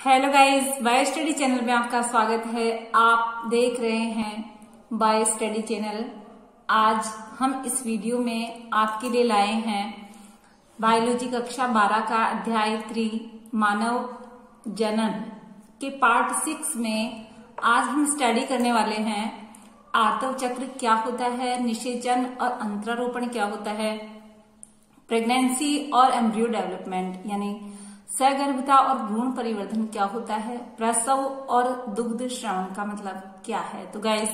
Hello guys, bio study channel में आपका स्वागत है। आप देख रहे हैं बायो स्टडी चैनल। आज हम इस वीडियो में आपके लिए लाए हैं बायोलॉजी कक्षा 12 का अध्याय 3 मानव जनन के पार्ट 6 में आज हम स्टडी करने वाले हैं आर्तव चक्र क्या होता है, निषेचन और अंतरारोपण क्या होता है, प्रेगनेंसी और एम्ब्रियो डेवलपमेंट यानी सगर्भता और भ्रूण परिवर्धन क्या होता है, प्रसव और दुग्ध श्रवण का मतलब क्या है। तो गाइस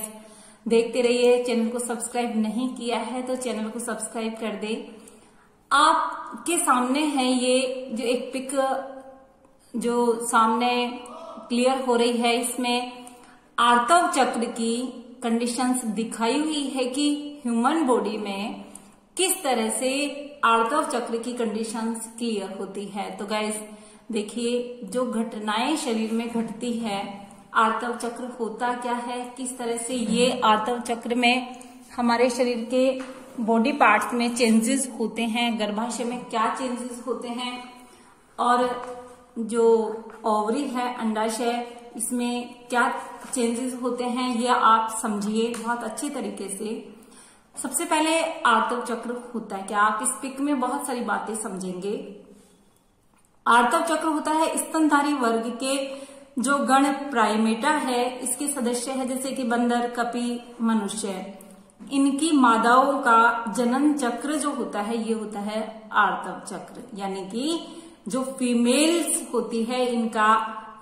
देखते रहिए। चैनल को सब्सक्राइब नहीं किया है तो चैनल को सब्सक्राइब कर दे। आपके सामने है ये जो एक पिक जो सामने क्लियर हो रही है, इसमें आर्तव चक्र की कंडीशंस दिखाई हुई है कि ह्यूमन बॉडी में किस तरह से आर्तव चक्र की कंडीशंस क्लियर होती है। तो गाइस देखिए, जो घटनाएं शरीर में घटती है, आर्तव चक्र होता क्या है, किस तरह से ये आर्तव चक्र में हमारे शरीर के बॉडी पार्ट्स में चेंजेस होते हैं, गर्भाशय में क्या चेंजेस होते हैं, और जो ओवरी है अंडाशय, इसमें क्या चेंजेस होते हैं, ये आप समझिए बहुत अच्छी तरीके से। सबसे पहले आर्तव चक्र होता है क्या, आप इस पिक में बहुत सारी बातें समझेंगे। आर्तव चक्र होता है स्तनधारी वर्ग के जो गण प्राइमेटा है, इसके सदस्य है जैसे कि बंदर, कपी, मनुष्य। इनकी मादाओं का जनन चक्र जो होता है ये होता है आर्तव चक्र, यानी कि जो फीमेल्स होती है इनका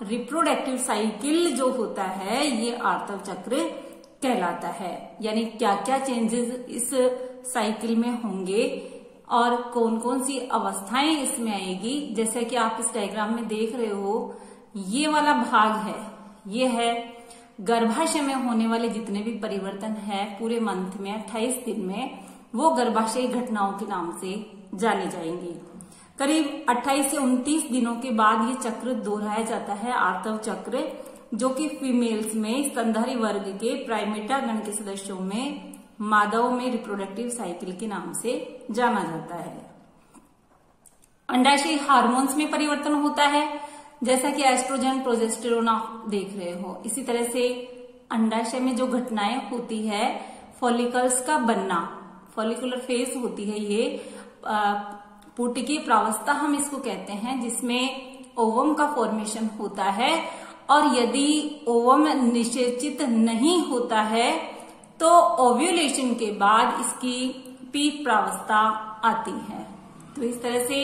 रिप्रोडक्टिव साइकिल जो होता है ये आर्तव चक्र कहलाता है। यानी क्या क्या चेंजेस इस साइकिल में होंगे और कौन कौन सी अवस्थाएं इसमें आएगी। जैसे कि आप इस डायग्राम में देख रहे हो, ये वाला भाग है, ये है गर्भाशय में होने वाले जितने भी परिवर्तन है पूरे मंथ में 28 दिन में, वो गर्भाशयी घटनाओं के नाम से जाने जाएंगे। करीब 28 से 29 दिनों के बाद ये चक्र दोहराया जाता है, आर्तव चक्र, जो कि फीमेल्स में स्तनधारी वर्ग के प्राइमेटा गण के सदस्यों में मादाओं में रिप्रोडक्टिव साइकिल के नाम से जाना जाता है। अंडाशय हार्मोन्स में परिवर्तन होता है, जैसा कि एस्ट्रोजन, प्रोजेस्टेरोन आप देख रहे हो। इसी तरह से अंडाशय में जो घटनाएं होती है, फॉलिकल्स का बनना, फॉलिकुलर फेज होती है, ये पुटिकीय प्रावस्था हम इसको कहते हैं, जिसमें ओवम का फॉर्मेशन होता है। और यदि ओवम निषेचित नहीं होता है तो ओव्यूलेशन के बाद इसकी पी प्रावस्था आती है। तो इस तरह से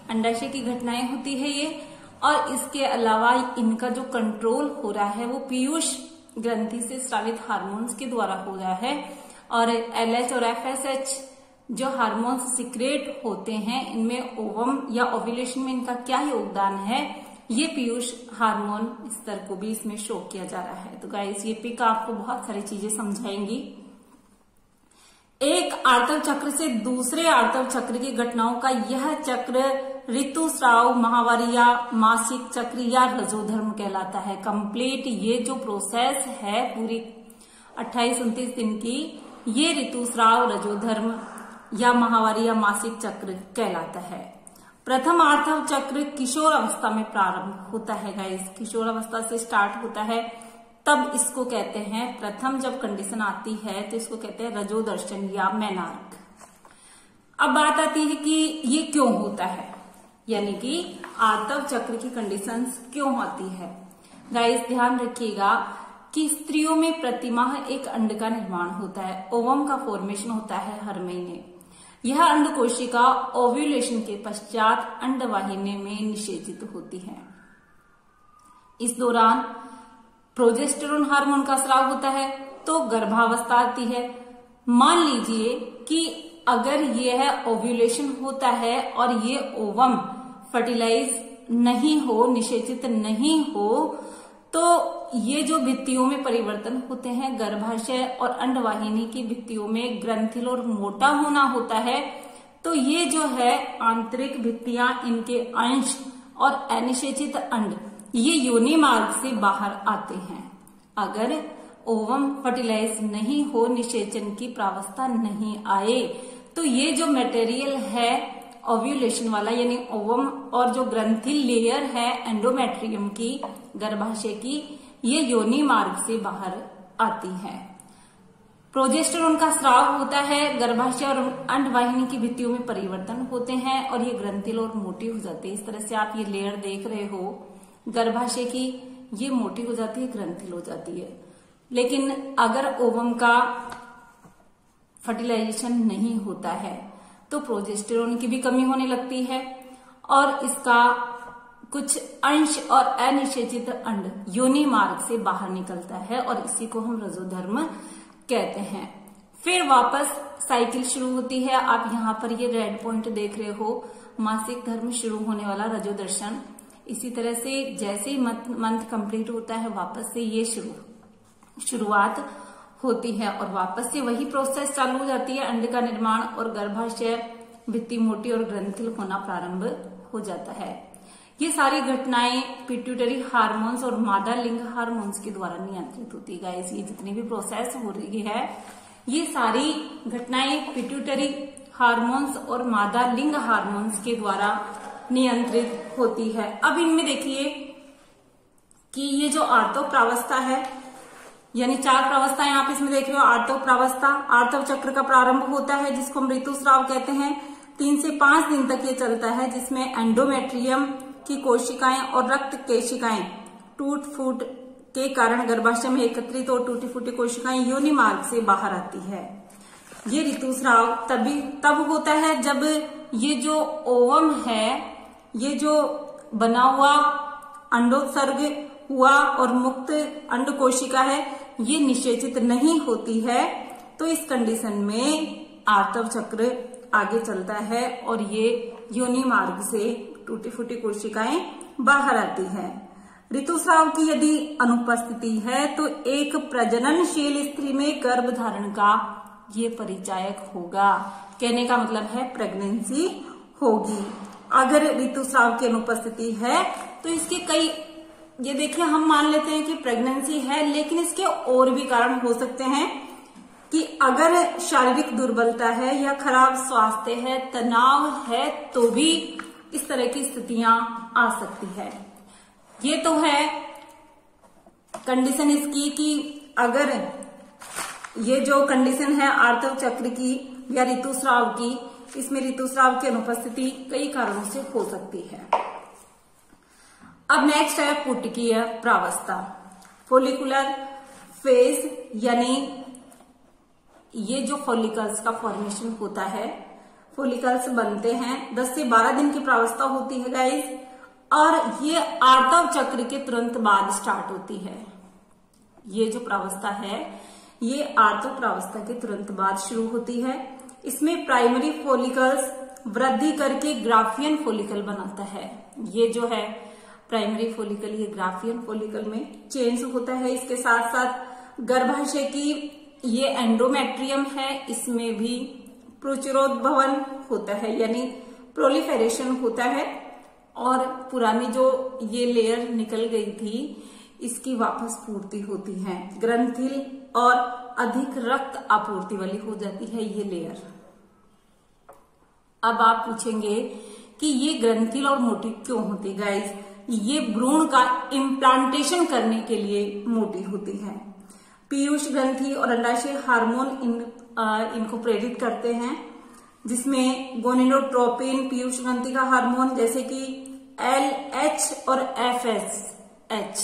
अंडाशय की घटनाएं होती है ये। और इसके अलावा इनका जो कंट्रोल हो रहा है वो पीयूष ग्रंथि से स्रावित हार्मोन्स के द्वारा हो रहा है। और एलएच और एफएसएच जो हार्मोन्स सिक्रेट होते हैं, इनमें ओवम या ओव्यूलेशन में इनका क्या योगदान है, ये पीयूष हार्मोन स्तर को भी इसमें शो किया जा रहा है। तो गाइस ये पिक आपको बहुत सारी चीजें समझाएंगी। एक आर्तव चक्र से दूसरे आर्तव चक्र की घटनाओं का यह चक्र ऋतुस्राव, माहवारी या मासिक चक्र या रजोधर्म कहलाता है। कंप्लीट ये जो प्रोसेस है पूरी 28-29 दिन की, ये ऋतुस्राव, रजोधर्म या माहवारी या मासिक चक्र कहलाता है। प्रथम आर्तव चक्र किशोर अवस्था में प्रारंभ होता है गाइस, किशोर अवस्था से स्टार्ट होता है, तब इसको कहते हैं प्रथम जब कंडीशन आती है तो इसको कहते हैं रजोदर्शन या मेनार्क। अब बात आती है कि ये क्यों होता है, यानी कि आर्तव चक्र की कंडीशंस क्यों आती है। गाइस ध्यान रखिएगा कि स्त्रियों में प्रतिमाह एक अंड का निर्माण होता है, ओवम का फॉर्मेशन होता है हर महीने। यह अंड कोशिका ओव्यूलेशन के पश्चात अंडवाहिनी में निषेचित होती है। इस दौरान प्रोजेस्टेरोन हार्मोन का स्राव होता है तो गर्भावस्था आती है। मान लीजिए कि अगर यह ओव्यूलेशन होता है और ये ओवम फर्टिलाइज नहीं हो, निषेचित नहीं हो, तो ये जो भित्तियों में परिवर्तन होते हैं, गर्भाशय और अंडवाहिनी की भित्तियों में ग्रंथिल और मोटा होना होता है, तो ये जो है आंतरिक भित्तियां, इनके अंश और अनिषेचित अंड ये योनि मार्ग से बाहर आते हैं। अगर ओवम फर्टिलाइज नहीं हो, निषेचन की प्रावस्था नहीं आए, तो ये जो मटेरियल है ओव्यूलेशन वाला यानी ओवम और जो ग्रंथि लेयर है एंडोमेट्रियम की, गर्भाशय की, ये योनि मार्ग से बाहर आती है। प्रोजेस्टेरोन का स्राव होता है, गर्भाशय और अंडवाहिनी की भित्तियों में परिवर्तन होते हैं और ये ग्रंथिल और मोटी हो जाती है। इस तरह से आप ये लेयर देख रहे हो गर्भाशय की, ये मोटी हो जाती है, ग्रंथिल हो जाती है। लेकिन अगर ओवम का फर्टिलाइजेशन नहीं होता है तो प्रोजेस्टेरोन की भी कमी होने लगती है और इसका कुछ अंश और अनिषेचित अंड योनि मार्ग से बाहर निकलता है और इसी को हम रजोधर्म कहते हैं। फिर वापस साइकिल शुरू होती है। आप यहाँ पर ये रेड पॉइंट देख रहे हो, मासिक धर्म शुरू होने वाला रजोदर्शन। इसी तरह से जैसे ही मंथ कंप्लीट होता है वापस से ये शुरुआत होती है और वापस से वही प्रोसेस चालू हो जाती है। अंड का निर्माण और गर्भाशय भित्ति मोटी और ग्रंथिल होना प्रारंभ हो जाता है। ये सारी घटनाएं पिट्यूटरी हार्मोन्स और मादा लिंग हार्मोन्स के द्वारा नियंत्रित होती है। गाइस, ये जितनी भी प्रोसेस हो रही है ये सारी घटनाएं पिट्यूटरी हार्मोन्स और मादा लिंग हार्मोन्स के द्वारा नियंत्रित होती है। अब इनमें देखिए कि ये जो आर्तव प्रावस्था है, यानी 4 प्रावस्थाएं आप इसमें देख रहे हो। आर्तव प्रावस्था, आर्तव चक्र का प्रारंभ होता है जिसको हम ऋतुस्राव कहते हैं। 3 से 5 दिन तक ये चलता है, जिसमें एंडोमेट्रियम की कोशिकाएं और रक्त केशिकाएं टूट फूट के कारण गर्भाशय में एकत्रित और टूटी फूटी कोशिकाएं योनि मार्ग से बाहर आती है। ये ऋतुस्राव तब होता है जब ये जो ओवम है, ये जो बना हुआ अंडोत्सर्ग हुआ और मुक्त अंड कोशिका है, ये निषेचित नहीं होती है। तो इस कंडीशन में आर्तव चक्र आगे चलता है और ये योनि मार्ग से टूटी फूटी कोशिकाएं बाहर आती है। ऋतुस्राव की यदि अनुपस्थिति है तो एक प्रजननशील स्त्री में गर्भधारण का ये परिचायक होगा। कहने का मतलब है प्रेगनेंसी होगी। अगर ऋतुस्राव की अनुपस्थिति है तो इसके कई, ये देखिए हम मान लेते हैं कि प्रेगनेंसी है, लेकिन इसके और भी कारण हो सकते हैं कि अगर शारीरिक दुर्बलता है या खराब स्वास्थ्य है, तनाव है, तो भी इस तरह की स्थितियां आ सकती है। ये तो है कंडीशन इसकी कि अगर ये जो कंडीशन है आर्तव चक्र की या ऋतुस्राव की, इसमें ऋतुस्राव की अनुपस्थिति कई कारणों से हो सकती है। अब नेक्स्ट है पुटकीय प्रावस्था, फोलिकुलर फेज, यानी ये जो फॉलिकल्स का फॉर्मेशन होता है, फॉलिकल्स बनते हैं। 10 से 12 दिन की प्रावस्था होती है गाइस, और ये आर्तव चक्र के तुरंत बाद स्टार्ट होती है। ये जो प्रावस्था है ये आर्तव प्रावस्था के तुरंत बाद शुरू होती है। इसमें प्राइमरी फॉलिकल्स वृद्धि करके ग्राफियन फॉलिकल बनाता है। ये जो है प्राइमरी फॉलिकल, ये ग्राफियन फॉलिकल में चेंज होता है। इसके साथ साथ गर्भाशय की ये एंडोमेट्रियम है, इसमें भी प्रचुरोद्भवन होता है, यानी प्रोलिफेरेशन होता है और पुरानी जो ये लेयर निकल गई थी इसकी वापस पूर्ति होती है। ग्रंथिल और अधिक रक्त आपूर्ति वाली हो जाती है ये लेयर। अब आप पूछेंगे कि ये ग्रंथिल और मोटी क्यों होती गाइस? ये भ्रूण का इम्प्लांटेशन करने के लिए मोटी होती है। पीयूष ग्रंथि और अंडाशय हार्मोन इनको प्रेरित करते हैं, जिसमें गोनेडोट्रोपिन, पीयूष ग्रंथि का हार्मोन जैसे कि LH और FSH,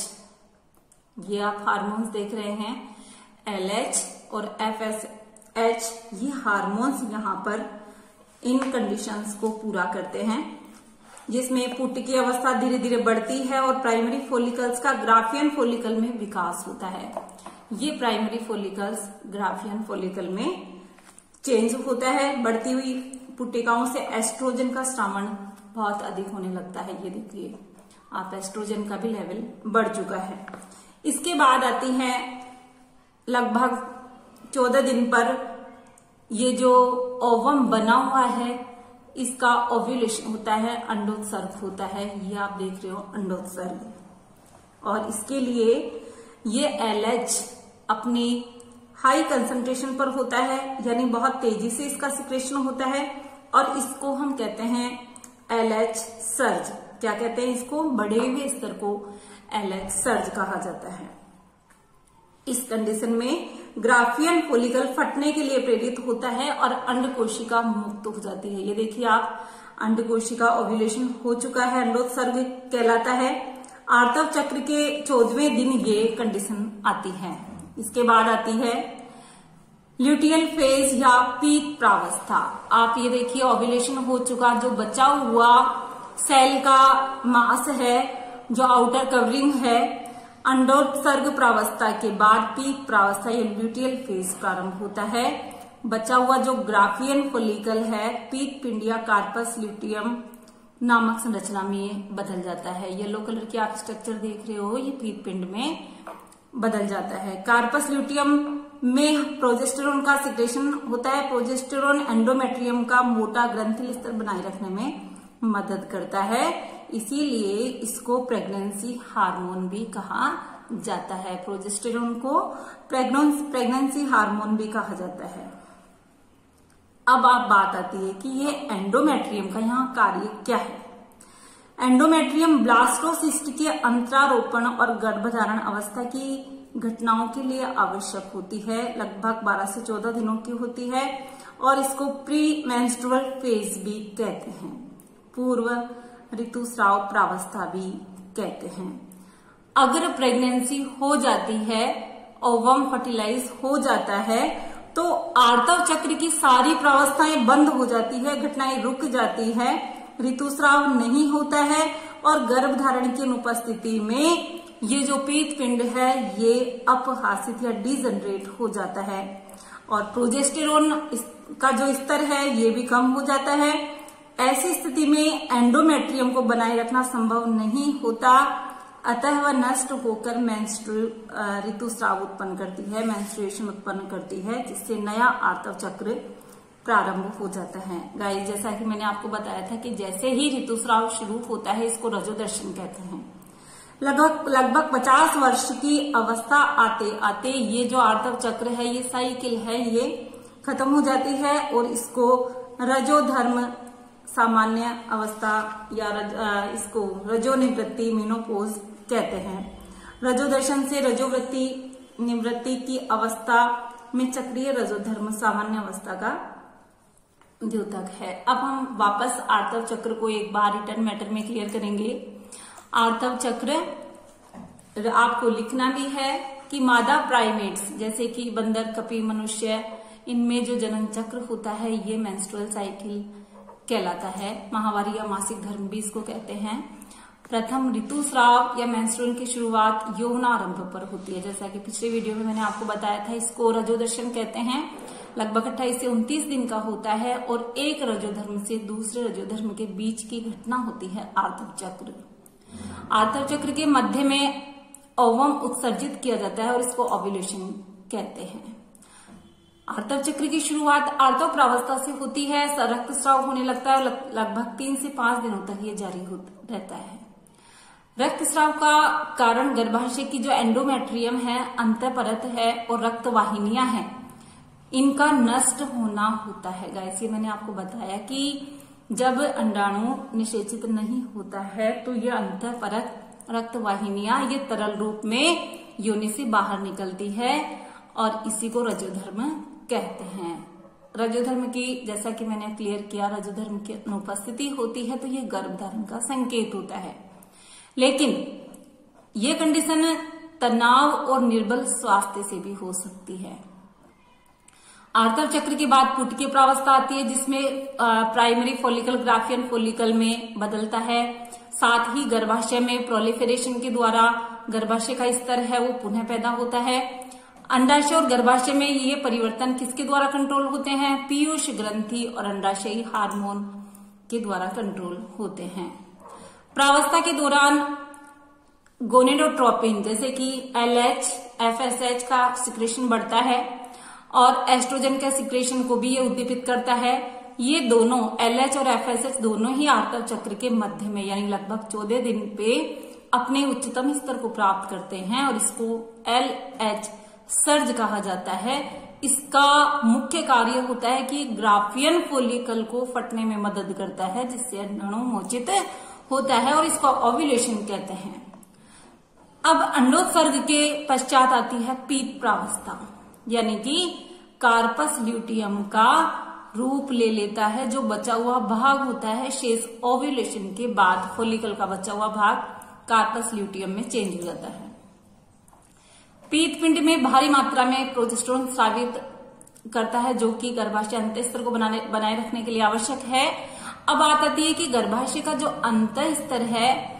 ये आप हार्मोन्स देख रहे हैं, LH और FSH, ये हार्मोन्स यहाँ पर इन कंडीशंस को पूरा करते हैं, जिसमें पुटकी अवस्था धीरे धीरे बढ़ती है और प्राइमरी फॉलिकल्स का ग्राफियन फॉलिकल में विकास होता है। ये प्राइमरी फॉलिकल्स ग्राफियन फॉलिकल में चेंज होता है। बढ़ती हुई पुटिकाओं से एस्ट्रोजन का स्रावण बहुत अधिक होने लगता है। ये देखिए आप, एस्ट्रोजन का भी लेवल बढ़ चुका है। इसके बाद आती है लगभग 14 दिन पर ये जो ओवम बना हुआ है इसका ओव्यूलेशन होता है, अंडोत्सर्ग होता है। ये आप देख रहे हो अंडोत्सर्ग, और इसके लिए ये LH अपनी हाई कंसंट्रेशन पर होता है, यानी बहुत तेजी से इसका सिक्रेशन होता है और इसको हम कहते हैं LH सर्ज। क्या कहते हैं इसको? बढ़े हुए स्तर को LH सर्ज कहा जाता है। इस कंडीशन में ग्राफियन फोलिकल फटने के लिए प्रेरित होता है और अंड कोशिका मुक्त हो जाती है। ये देखिए आप, अंड कोशिका ओव्यूलेशन हो चुका है, अंडोत्सर्ग कहलाता है। आर्तव चक्र के 14वें दिन ये कंडीशन आती है। इसके बाद आती है ल्यूटियल फेज या पीक प्रावस्था। आप ये देखिए, ओव्यूलेशन हो चुका, जो बचा हुआ सेल का मास है, जो आउटर कवरिंग है, अंडोत्सर्ग प्रावस्था के बाद पीक प्रावस्था या ल्यूटियल फेज प्रारंभ होता है। बचा हुआ जो ग्राफियन फोलिकल है, पीत पिंड या कार्पस ल्यूटियम नामक संरचना में बदल जाता है। येलो कलर की आप स्ट्रक्चर देख रहे हो, ये पीत पिंड में बदल जाता है। कार्पस ल्यूटियम में प्रोजेस्टेरोन का सिक्रेशन होता है। प्रोजेस्टेरोन एंडोमेट्रियम का मोटा ग्रंथिल स्तर बनाए रखने में मदद करता है, इसीलिए इसको प्रेगनेंसी हार्मोन भी कहा जाता है। प्रोजेस्टेरोन को प्रेगनेंसी हार्मोन भी कहा जाता है। अब आप बात आती है कि ये एंडोमेट्रियम का यहाँ कार्य क्या है। एंडोमेट्रियम ब्लास्टोसिस्ट के अंतरारोपण और गर्भधारण अवस्था की घटनाओं के लिए आवश्यक होती है। लगभग 12 से 14 दिनों की होती है और इसको प्री मेंस्ट्रुअल फेज भी कहते हैं, पूर्व ऋतुस्राव प्रावस्था भी कहते हैं। अगर प्रेगनेंसी हो जाती है, ओवम फर्टिलाइज हो जाता है, तो आर्तव चक्र की सारी प्रावस्थाएं बंद हो जाती है, घटनाएं रुक जाती है, ऋतुस्राव नहीं होता है और गर्भधारण की अनुपस्थिति में ये जो पीत पिंड है ये अपहासित या डिजनरेट हो जाता है और प्रोजेस्टेरोन का जो स्तर है ये भी कम हो जाता है। ऐसी स्थिति में एंडोमेट्रियम को बनाए रखना संभव नहीं होता, अतः वह नष्ट होकर मेंस्ट्रुअल ऋतुस्राव उत्पन्न करती है, मेंस्ट्रुएशन उत्पन्न करती है, जिससे नया आर्तव चक्र प्रारंभ हो जाता है। गाइस, जैसा कि मैंने आपको बताया था कि जैसे ही ऋतुस्राव शुरू होता है इसको रजोदर्शन कहते हैं। लगभग 50 वर्ष की अवस्था आते आते ये जो आर्तव चक्र है, ये साइकिल है, ये खत्म हो जाती है और इसको रजोधर्म सामान्य अवस्था या इसको रजोनिवृत्ति मेनोपॉज कहते हैं। रजोदर्शन से रजोवृत्ति निवृत्ति की अवस्था में चक्रीय रजोधर्म सामान्य अवस्था का द्योतक है। अब हम वापस आर्तव चक्र को एक बार रिटर्न मैटर में क्लियर करेंगे। आर्तव चक्र आपको लिखना भी है कि मादा प्राइमेट्स जैसे कि बंदर, कपी, मनुष्य, इनमें जो जनन चक्र होता है ये मेंस्ट्रुअल साइकिल कहलाता है। माहवारी या मासिक धर्म भी इसको कहते हैं। प्रथम ऋतुस्राव या मेंस्ट्रुअल की शुरुआत यौनारंभ पर होती है। जैसा कि पिछले वीडियो में मैंने आपको बताया था, इसको रजोदर्शन कहते हैं। लगभग 28 से 29 दिन का होता है और एक रजोधर्म से दूसरे रजोधर्म के बीच की घटना होती है आर्तव चक्र। आर्तव चक्र के मध्य में ओवम उत्सर्जित किया जाता है और इसको ओव्यूलेशन कहते हैं। आर्तव चक्र की शुरुआत आर्तव प्रावस्था से होती है। रक्तस्राव होने लगता है, लगभग 3 से 5 दिनों तक ये जारी रहता है। रक्तस्राव का कारण गर्भाशय की जो एंडोमेट्रियम है, अंतःपरत है और रक्त वाहिनियां हैं, इनका नष्ट होना होता है। गाइस, ये मैंने आपको बताया कि जब अंडाणु निषेचित नहीं होता है तो ये अंतःपरत रक्त वाहिनियां ये तरल रूप में योनि से बाहर निकलती है और इसी को रजोधर्म कहते हैं। रजोधर्म की, जैसा कि मैंने क्लियर किया, रजोधर्म की अनुपस्थिति होती है तो ये गर्भधारण का संकेत होता है। लेकिन ये कंडीशन तनाव और निर्बल स्वास्थ्य से भी हो सकती है। आर्तव चक्र के बाद पुटकी प्रावस्था आती है, जिसमें प्राइमरी फोलिकल ग्राफियन फोलिकल में बदलता है। साथ ही गर्भाशय में प्रोलिफेरेशन के द्वारा गर्भाशय का स्तर है वो पुनः पैदा होता है। अंडाशय और गर्भाशय में ये परिवर्तन किसके द्वारा कंट्रोल होते हैं? पीयूष ग्रंथि और अंडाशयी हार्मोन के द्वारा कंट्रोल होते हैं। प्रावस्था के दौरान गोनेडोट्रोपिन जैसे कि LH, FSH का सिक्रेशन बढ़ता है और एस्ट्रोजन के सिक्रेशन को भी ये उद्दीपित करता है। ये दोनों LH और FSH दोनों ही आर्तव चक्र के मध्य में यानी लगभग 14 दिन पे अपने उच्चतम स्तर को प्राप्त करते हैं और इसको LH सर्ज कहा जाता है। इसका मुख्य कार्य होता है कि ग्राफियन फोलिकल को फटने में मदद करता है, जिससे अंडाणु मोचित होता है और इसको ओव्यूलेशन कहते हैं। अब अंडोत्सर्ग के पश्चात आती है पीत प्रावस्था, यानी कि कार्पस ल्यूटियम का रूप ले लेता है। जो बचा हुआ भाग होता है शेष ओव्यूलेशन के बाद फोलिकल का बचा हुआ भाग कार्पस ल्यूटियम में चेंज हो जाता है। पीत पिंड में भारी मात्रा में प्रोजेस्टेरोन स्रावित करता है, जो कि गर्भाशय अंतःस्तर को बनाए रखने के लिए आवश्यक है। अब बात आती है कि गर्भाशय का जो अंतःस्तर है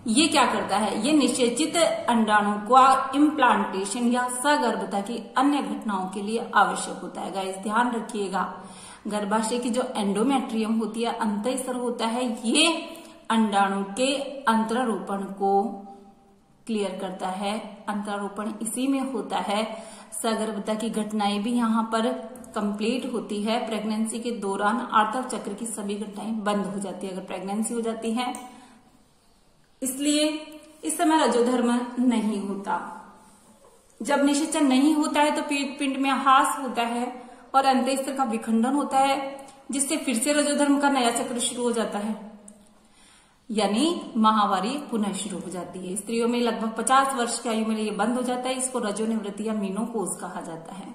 ये क्या करता है, ये निषेचित अंडाणु का इम्प्लांटेशन या सगर्भता की अन्य घटनाओं के लिए आवश्यक होता है। गाइस ध्यान रखिएगा, गर्भाशय की जो एंडोमेट्रियम होती है, अंतःस्तर होता है, ये अंडाणु के अंतरारोपण को क्लियर करता है। अंतरारोपण इसी में होता है। सगर्भता की घटनाएं भी यहाँ पर कंप्लीट होती है। प्रेगनेंसी के दौरान आर्तव चक्र की सभी घटनाएं बंद हो जाती है अगर प्रेगनेंसी हो जाती है, इसलिए इस समय रजोधर्म नहीं होता। जब निषेचन नहीं होता है तो पीत पिंड में ह्रास होता है और अंतःस्तर का विखंडन होता है, जिससे फिर से रजोधर्म का नया चक्र शुरू हो जाता है, यानी माहवारी पुनः शुरू हो जाती है। स्त्रियों में लगभग 50 वर्ष की आयु में ये बंद हो जाता है। इसको रजोनिवृत्ति या मीनोपॉज कहा जाता है।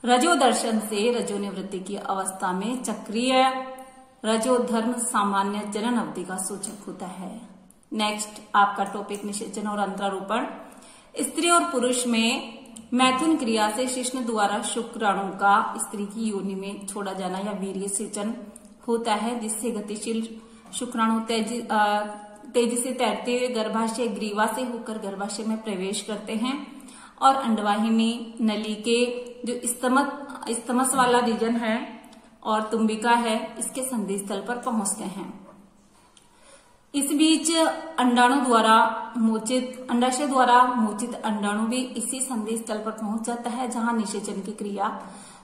रजोदर्शन से रजोनिवृत्ति की अवस्था में चक्रीय रजोधर्म सामान्य जनन अवधि का सूचक होता है। नेक्स्ट आपका टॉपिक निषेचन और अंतरारोपण। स्त्री और पुरुष में मैथुन क्रिया से शिश्न द्वारा शुक्राणु का स्त्री की योनि में छोड़ा जाना या वीर्य सेचन होता है, जिससे गतिशील शुक्राणु तेजी से तैरते हुए गर्भाशय ग्रीवा से होकर गर्भाशय में प्रवेश करते हैं और अंडवाहिनी नली के जो स्तमस वाला रीजन है और तुम्बिका है, इसके संधि स्थल पर पहुंचते हैं। इस बीच अंडाणु द्वारा मोचित अंडाशय द्वारा मोचित अंडाणु भी इसी संधि स्थल पर पहुंच जाता है, जहां निषेचन की क्रिया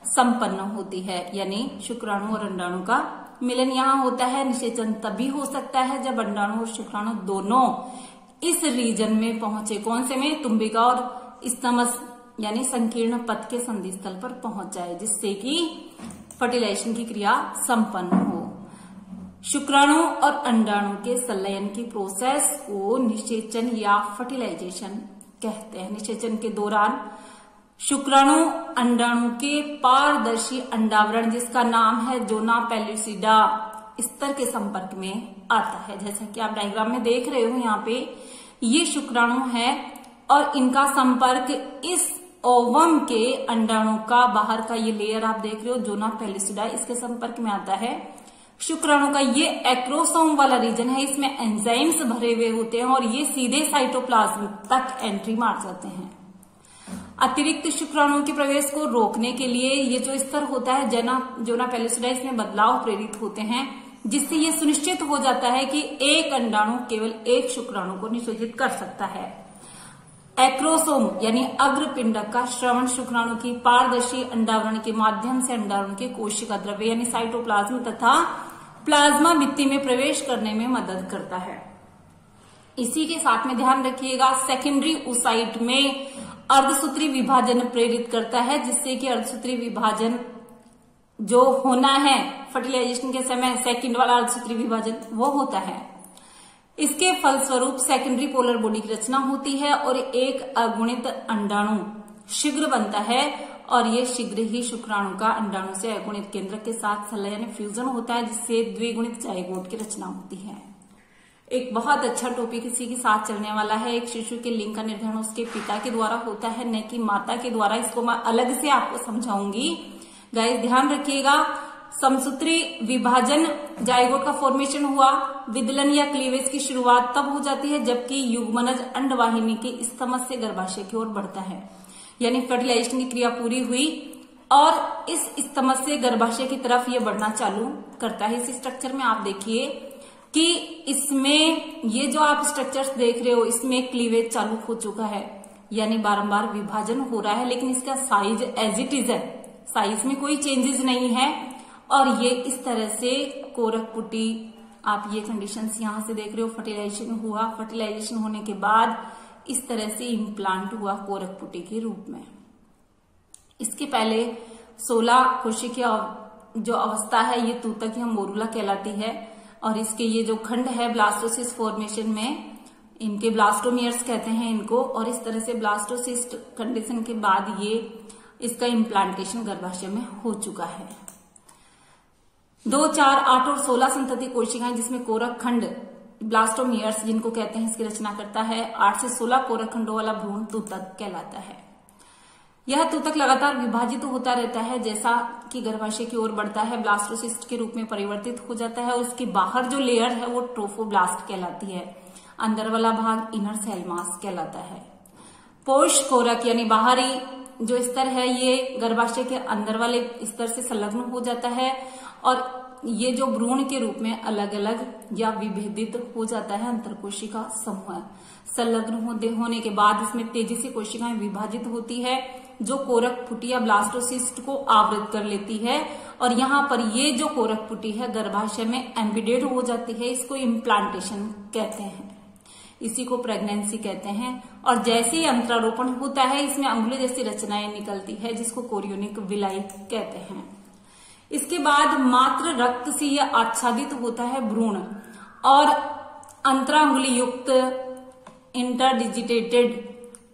संपन्न होती है, यानी शुक्राणु और अंडाणु का मिलन यहाँ होता है। निषेचन तभी हो सकता है जब अंडाणु और शुक्राणु दोनों इस रीजन में पहुंचे। कौन से में? तुम्बिका और स्तमस यानी संकीर्ण पथ के संधि स्थल पर पहुंच जाए, जिससे कि फर्टिलाइजेशन की क्रिया संपन्न हो। शुक्राणु और अंडाणु के संलयन की प्रोसेस को निषेचन या फर्टिलाइजेशन कहते हैं। निषेचन के दौरान शुक्राणु अंडाणु के पारदर्शी अंडावरण, जिसका नाम है जोना पेल्लुसिडा, स्तर के संपर्क में आता है। जैसा कि आप डायग्राम में देख रहे हो, यहाँ पे ये शुक्राणु है और इनका संपर्क इस ओवम के अंडाणु का बाहर का ये लेयर आप देख रहे हो जोना पेल्लुसिडा, इसके संपर्क में आता है। शुक्राणु का ये एक्रोसोम वाला रीजन है, इसमें एंजाइम्स भरे हुए होते हैं और ये सीधे साइटोप्लाज्म तक एंट्री मार जाते हैं। अतिरिक्त शुक्राणुओं के प्रवेश को रोकने के लिए ये जो स्तर होता है जोना पेल्लुसिडा, इसमें बदलाव प्रेरित होते हैं, जिससे ये सुनिश्चित हो जाता है कि एक अंडाणु केवल एक शुक्राणु को निषेचित कर सकता है। एक्रोसोम यानी अग्रपिंडक का श्रवण शुक्राणु की पारदर्शी अंडावरण के माध्यम से अंडाणु के कोशिका द्रव्य यानी साइटोप्लाज्म तथा प्लाज्मा भित्ति में प्रवेश करने में मदद करता है। इसी के साथ में ध्यान रखिएगा, सेकेंडरी oocyte में अर्धसूत्री विभाजन प्रेरित करता है, जिससे कि अर्धसूत्री विभाजन जो होना है फर्टिलाइजेशन के समय, सेकंड वाला अर्धसूत्री विभाजन वो होता है। इसके फलस्वरूप सेकेंडरी पोलर बॉडी की रचना होती है और एक अगुणित अंडाणु शीघ्र बनता है और ये शीघ्र ही शुक्राणु का अंडाणु से अगुणित केंद्र के साथ संलयन फ्यूजन होता है, जिससे द्विगुणित जाइगोट की रचना होती है। एक बहुत अच्छा टॉपिक इसी के साथ चलने वाला है। एक शिशु के लिंग का निर्धारण उसके पिता के द्वारा होता है, न कि माता के द्वारा। इसको मैं अलग से आपको समझाऊंगी। गाइस ध्यान रखिएगा, समसूत्री विभाजन जाइगोट का फॉर्मेशन हुआ, विदलन या क्लीवेज की शुरुआत तब हो जाती है जबकि युग्मनज अंडवाहिनी के स्तमस से गर्भाशय की ओर बढ़ता है, यानी फर्टिलाइजेशन की क्रिया पूरी हुई और इस स्तमस से गर्भाशय की तरफ ये बढ़ना चालू करता है। इस स्ट्रक्चर में आप देखिए कि इसमें ये जो आप स्ट्रक्चर्स देख रहे हो, इसमें क्लीवेज चालू हो चुका है, यानी बारंबार विभाजन हो रहा है, लेकिन इसका साइज एज इट इज है, साइज में कोई चेंजेस नहीं है। और ये इस तरह से कोरक पुटी, आप ये कंडीशंस यहां से देख रहे हो, फर्टिलाइजेशन हुआ, फर्टिलाइजेशन होने के बाद इस तरह से इम्प्लांट हुआ कोरक पुटी के रूप में। इसके पहले 16 कोशिकीय जो अवस्था है ये तूतक या मोरूला कहलाती है। और इसके ये जो खंड है ब्लास्टोसिस्ट फॉर्मेशन में, इनके ब्लास्टोमियर्स कहते हैं इनको। और इस तरह से ब्लास्टोसिस्ट कंडीशन के बाद ये इसका इम्प्लांटेशन गर्भाशय में हो चुका है। 2, 4, 8 और 16 संतति कोशिकाएं जिसमें कोरक खंड ब्लास्टोमियर्स जिनको कहते हैं इसकी रचना करता है। 8 से 16 कोरक खंडों वाला भ्रूण तूतक कहलाता है। यह तूतक लगातार विभाजित होता रहता है, जैसा कि गर्भाशय की ओर बढ़ता है ब्लास्टोसिस्ट के रूप में परिवर्तित हो जाता है। और इसके बाहर जो लेयर है वो ट्रोफोब्लास्ट कहलाती है। अंदर वाला भाग इनर सेल मास कहलाता है। पोष कोरक यानी बाहरी जो स्तर है ये गर्भाशय के अंदर वाले स्तर से संलग्न हो जाता है और ये जो भ्रूण के रूप में अलग अलग या विभेदित हो जाता है। अंतरकोशिका समूह संलग्न होने के बाद इसमें तेजी से कोशिकाएं विभाजित होती है जो कोरक पुटी या ब्लास्टोसिस्ट को आवृत कर लेती है। और यहाँ पर ये जो कोरक पुटी है गर्भाशय में एम्बेडेड हो जाती है। इसको इम्प्लांटेशन कहते हैं, इसी को प्रेगनेंसी कहते हैं। और जैसे ही अंतरारोपण होता है इसमें अंगुली जैसी रचनाएं निकलती है जिसको कोरियोनिक विलाई कहते हैं। इसके बाद मात्र रक्त से यह आच्छादित होता है भ्रूण और अंतरांगुली युक्त इंटरडिजिटेटेड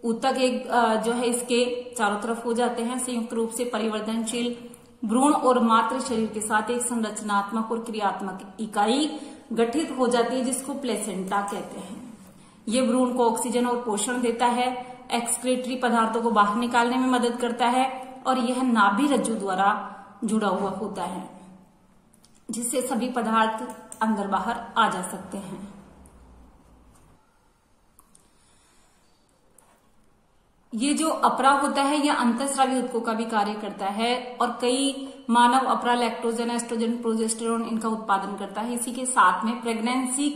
ऊतक एक जो है इसके चारों तरफ हो जाते हैं। संयुक्त रूप से परिवर्तनशील भ्रूण और मातृ शरीर के साथ एक संरचनात्मक और क्रियात्मक इकाई गठित हो जाती है जिसको प्लेसेंटा कहते हैं। ये भ्रूण को ऑक्सीजन और पोषण देता है, एक्सक्रीटरी पदार्थों को बाहर निकालने में मदद करता है और यह नाभि रज्जु द्वारा जुड़ा हुआ होता है जिससे सभी पदार्थ अंदर बाहर आ जा सकते हैं। ये जो अपरा होता है यह अंतःस्रावी ऊतकों का भी कार्य करता है और कई मानव अपरा लैक्टोजन, एस्ट्रोजन, प्रोजेस्टेरोन इनका उत्पादन करता है। इसी के साथ में प्रेगनेंसी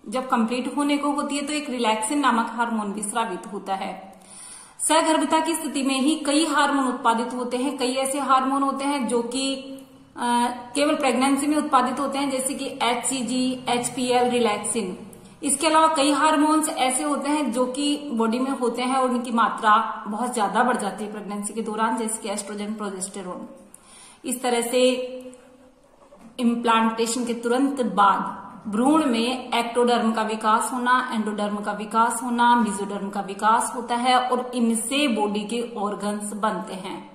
जब कंप्लीट होने को होती है तो एक रिलैक्सिन नामक हार्मोन भी स्रावित होता है। सगर्भता की स्थिति में ही कई हार्मोन उत्पादित होते हैं। कई ऐसे हार्मोन होते हैं जो कि केवल प्रेगनेंसी में उत्पादित होते हैं जैसे कि HCG, HPL, रिलैक्सिन। इसके अलावा कई हार्मोन्स ऐसे होते हैं जो कि बॉडी में होते हैं और उनकी मात्रा बहुत ज्यादा बढ़ जाती है प्रेगनेंसी के दौरान, जैसे कि एस्ट्रोजन, प्रोजेस्टेरोन। इस तरह से इम्प्लांटेशन के तुरंत बाद भ्रूण में एक्टोडर्म का विकास होना, एंडोडर्म का विकास होना, मेसोडर्म का विकास होता है और इनसे बॉडी के ऑर्गन्स बनते हैं।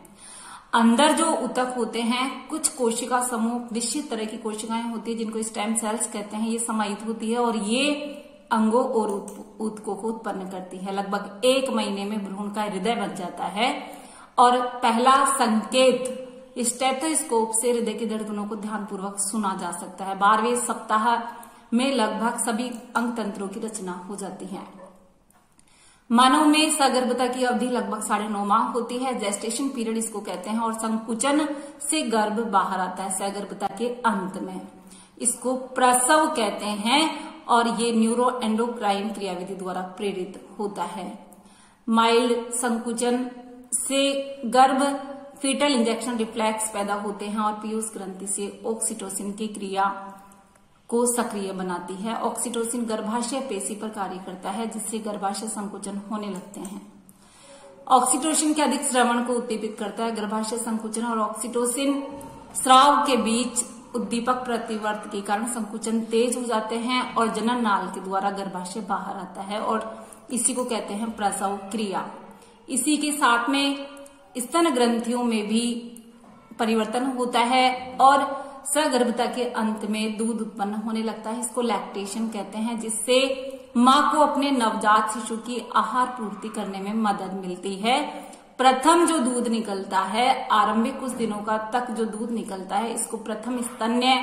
अंदर जो ऊतक होते हैं कुछ कोशिका समूह निश्चित तरह की कोशिकाएं होती है जिनको स्टेम सेल्स कहते हैं, ये समाहित होती है और ये अंगों और ऊतकों को उत्पन्न करती है। लगभग 1 महीने में भ्रूण का हृदय बन जाता है और पहला संकेत स्टेथोस्कोप से हृदय की धड़कनों को ध्यानपूर्वक सुना जा सकता है। 12वें सप्ताह में लगभग सभी अंग तंत्रों की रचना हो जाती है। मानव में सगर्भता की अवधि लगभग 9.5 माह होती है, जेस्टेशन पीरियड इसको कहते हैं। और संकुचन से गर्भ बाहर आता है सगर्भता के अंत में, इसको प्रसव कहते हैं और ये न्यूरो एंडोक्राइन क्रियाविधि द्वारा प्रेरित होता है। माइल्ड संकुचन से गर्भ फीटल इंजेक्शन रिफ्लेक्स पैदा होते हैं और पीयूष ग्रंथि से ऑक्सीटोसिन की क्रिया को सक्रिय बनाती है। ऑक्सीटोसिन गर्भाशय पेशी पर कार्य करता है जिससे गर्भाशय संकुचन होने लगते हैं। ऑक्सीटोसिन के अधिक स्रवण को उत्तेजित करता है। गर्भाशय संकुचन और ऑक्सीटोसिन स्राव के बीच उद्दीपक प्रतिवर्त के कारण संकुचन तेज हो जाते हैं और जनन नाल के द्वारा गर्भाशय बाहर आता है और इसी को कहते हैं प्रसव क्रिया। इसी के साथ में स्तन ग्रंथियों में भी परिवर्तन होता है और सगर्भता के अंत में दूध उत्पन्न होने लगता है, इसको लैक्टेशन कहते हैं, जिससे मां को अपने नवजात शिशु की आहार पूर्ति करने में मदद मिलती है। प्रथम जो दूध निकलता है, आरंभिक कुछ दिनों का तक जो दूध निकलता है, इसको प्रथम स्तन्य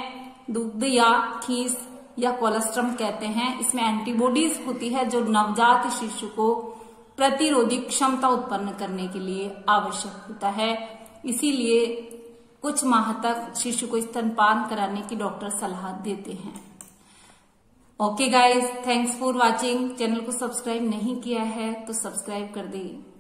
दूध या खीस या कोलेस्ट्रम कहते हैं। इसमें एंटीबॉडीज होती है जो नवजात शिशु को प्रतिरोधी क्षमता उत्पन्न करने के लिए आवश्यक होता है। इसीलिए कुछ माह तक शिशु को स्तनपान कराने की डॉक्टर सलाह देते हैं। Okay guys, thanks for watching. Channel को सब्सक्राइब नहीं किया है तो सब्सक्राइब कर दीजिए।